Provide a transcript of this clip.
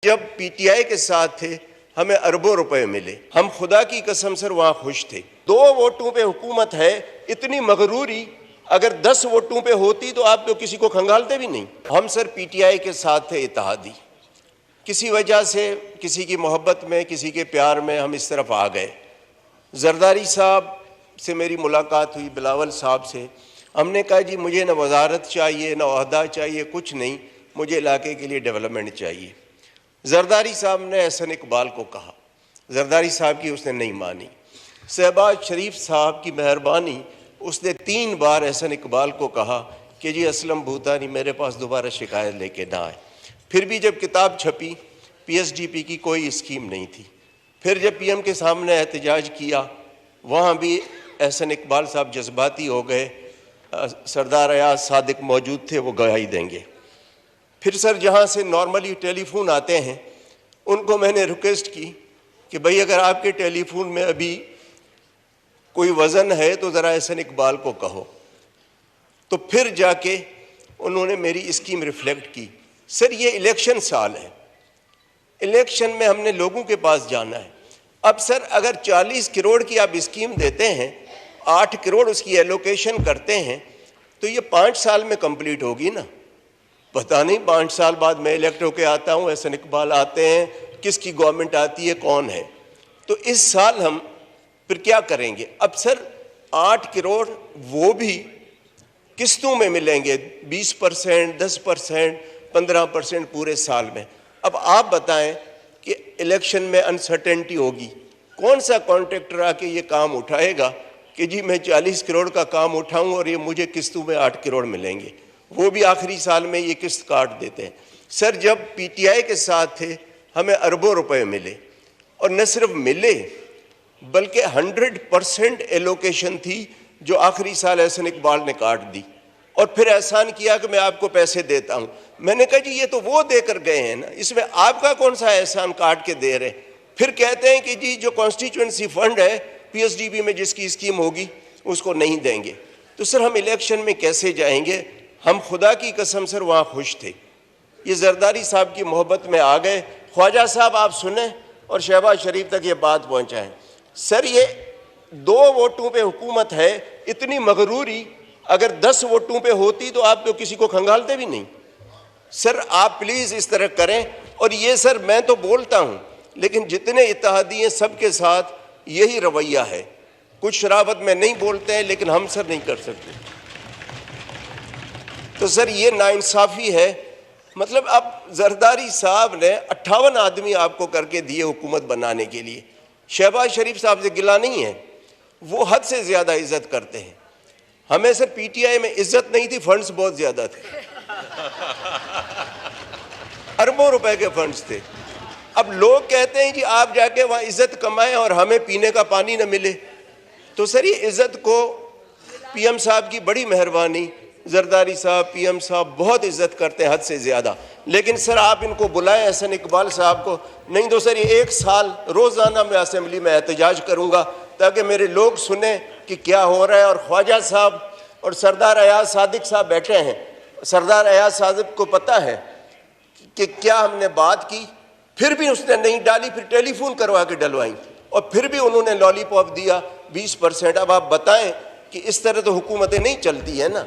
जब पीटीआई के साथ थे हमें अरबों रुपए मिले, हम खुदा की कसम सर वहां खुश थे। 2 वोटों पे हुकूमत है, इतनी मगरूरी अगर 10 वोटों पे होती तो आप तो किसी को खंगालते भी नहीं। हम सर पीटीआई के साथ थे इत्तेहादी, किसी वजह से किसी की मोहब्बत में किसी के प्यार में हम इस तरफ आ गए। जरदारी साहब से मेरी मुलाकात हुई, बिलावल साहब से। हमने कहा जी मुझे न वजारत चाहिए न ओहदा चाहिए, कुछ नहीं, मुझे इलाके के लिए डेवलपमेंट चाहिए। जरदारी साहब ने एहसन इकबाल को कहा, जरदारी साहब की उसने नहीं मानी। शहबाज शरीफ साहब की मेहरबानी, उसने 3 बार एहसन इकबाल को कहा कि जी असलम भूतानी मेरे पास दोबारा शिकायत लेके ना आए। फिर भी जब किताब छपी पीएसडीपी की कोई स्कीम नहीं थी। फिर जब पीएम के सामने एहतजाज किया वहाँ भी एहसन इकबाल साहब जज्बाती हो गए। सरदार अयाज सादिक मौजूद थे, वो गवाही देंगे। फिर सर जहाँ से नॉर्मली टेलीफोन आते हैं उनको मैंने रिक्वेस्ट की कि भाई अगर आपके टेलीफोन में अभी कोई वज़न है तो ज़रा एहसन इकबाल को कहो। तो फिर जाके उन्होंने मेरी स्कीम रिफ्लेक्ट की। सर ये इलेक्शन साल है, इलेक्शन में हमने लोगों के पास जाना है। अब सर अगर 40 करोड़ की आप स्कीम देते हैं, 8 करोड़ उसकी एलोकेशन करते हैं, तो ये 5 साल में कंप्लीट होगी ना। पता नहीं 5 साल बाद मैं इलेक्ट होकर आता हूँ, एहसन इकबाल आते हैं, किसकी गवर्नमेंट आती है, कौन है। तो इस साल हम फिर क्या करेंगे। अब सर 8 करोड़ वो भी किस्तों में मिलेंगे, 20%, 10%, 15% पूरे साल में। अब आप बताएं कि इलेक्शन में अनसर्टेनिटी होगी, कौन सा कॉन्ट्रैक्टर आके ये काम उठाएगा कि जी मैं 40 करोड़ का काम उठाऊं और ये मुझे किस्तों में 8 करोड़ मिलेंगे, वो भी आखिरी साल में ये किस्त काट देते हैं। सर जब पीटीआई के साथ थे हमें अरबों रुपए मिले, और न सिर्फ मिले बल्कि 100% एलोकेशन थी जो आखिरी साल एहसन इकबाल ने काट दी। और फिर एहसान किया कि मैं आपको पैसे देता हूं। मैंने कहा जी ये तो वो देकर गए हैं ना, इसमें आपका कौन सा एहसान काट के दे रहे। फिर कहते हैं कि जी जो कॉन्स्टिट्यूंसी फंड है पीएसडीबी में जिसकी स्कीम होगी उसको नहीं देंगे। तो सर हम इलेक्शन में कैसे जाएंगे। हम खुदा की कसम सर वहाँ खुश थे, ये जरदारी साहब की मोहब्बत में आ गए। ख्वाजा साहब आप सुने और शहबाज शरीफ तक ये बात पहुँचाएँ। सर ये 2 वोटों पे हुकूमत है, इतनी मगरूरी अगर 10 वोटों पे होती तो आप तो किसी को खंगालते भी नहीं। सर आप प्लीज़ इस तरह करें। और ये सर मैं तो बोलता हूँ लेकिन जितने इत्तेहादी हैं सबके साथ यही रवैया है। कुछ शराबत में नहीं बोलते हैं लेकिन हम सर नहीं कर सकते। तो सर ये नाइंसाफ़ी है। मतलब अब जरदारी साहब ने 58 आदमी आपको करके दिए हुकूमत बनाने के लिए। शहबाज शरीफ साहब से गिला नहीं है, वो हद से ज़्यादा इज्जत करते हैं। हमें सर पीटीआई में इज्जत नहीं थी, फंड्स बहुत ज़्यादा थे, अरबों रुपए के फंड्स थे। अब लोग कहते हैं जी आप जाके वहाँ इज्जत कमाएं और हमें पीने का पानी न मिले। तो सर ये इज्जत को पीएम साहब की बड़ी मेहरबानी, जरदारी साहब पीएम साहब बहुत इज्जत करते हैं हद से ज़्यादा। लेकिन सर आप इनको बुलाएं एहसन इकबाल साहब को, नहीं तो सर ये 1 साल रोज़ाना मैं असेंबली में एहतजाज करूँगा ताकि मेरे लोग सुने कि क्या हो रहा है। और ख्वाजा साहब और सरदार अयाज सादिक साहब बैठे हैं। सरदार अयाज सादिक को पता है कि क्या हमने बात की, फिर भी उसने नहीं डाली, फिर टेलीफोन करवा के डलवाई और फिर भी उन्होंने लॉलीपॉप दिया 20%। अब आप बताएं कि इस तरह तो हुकूमतें नहीं चलती है ना।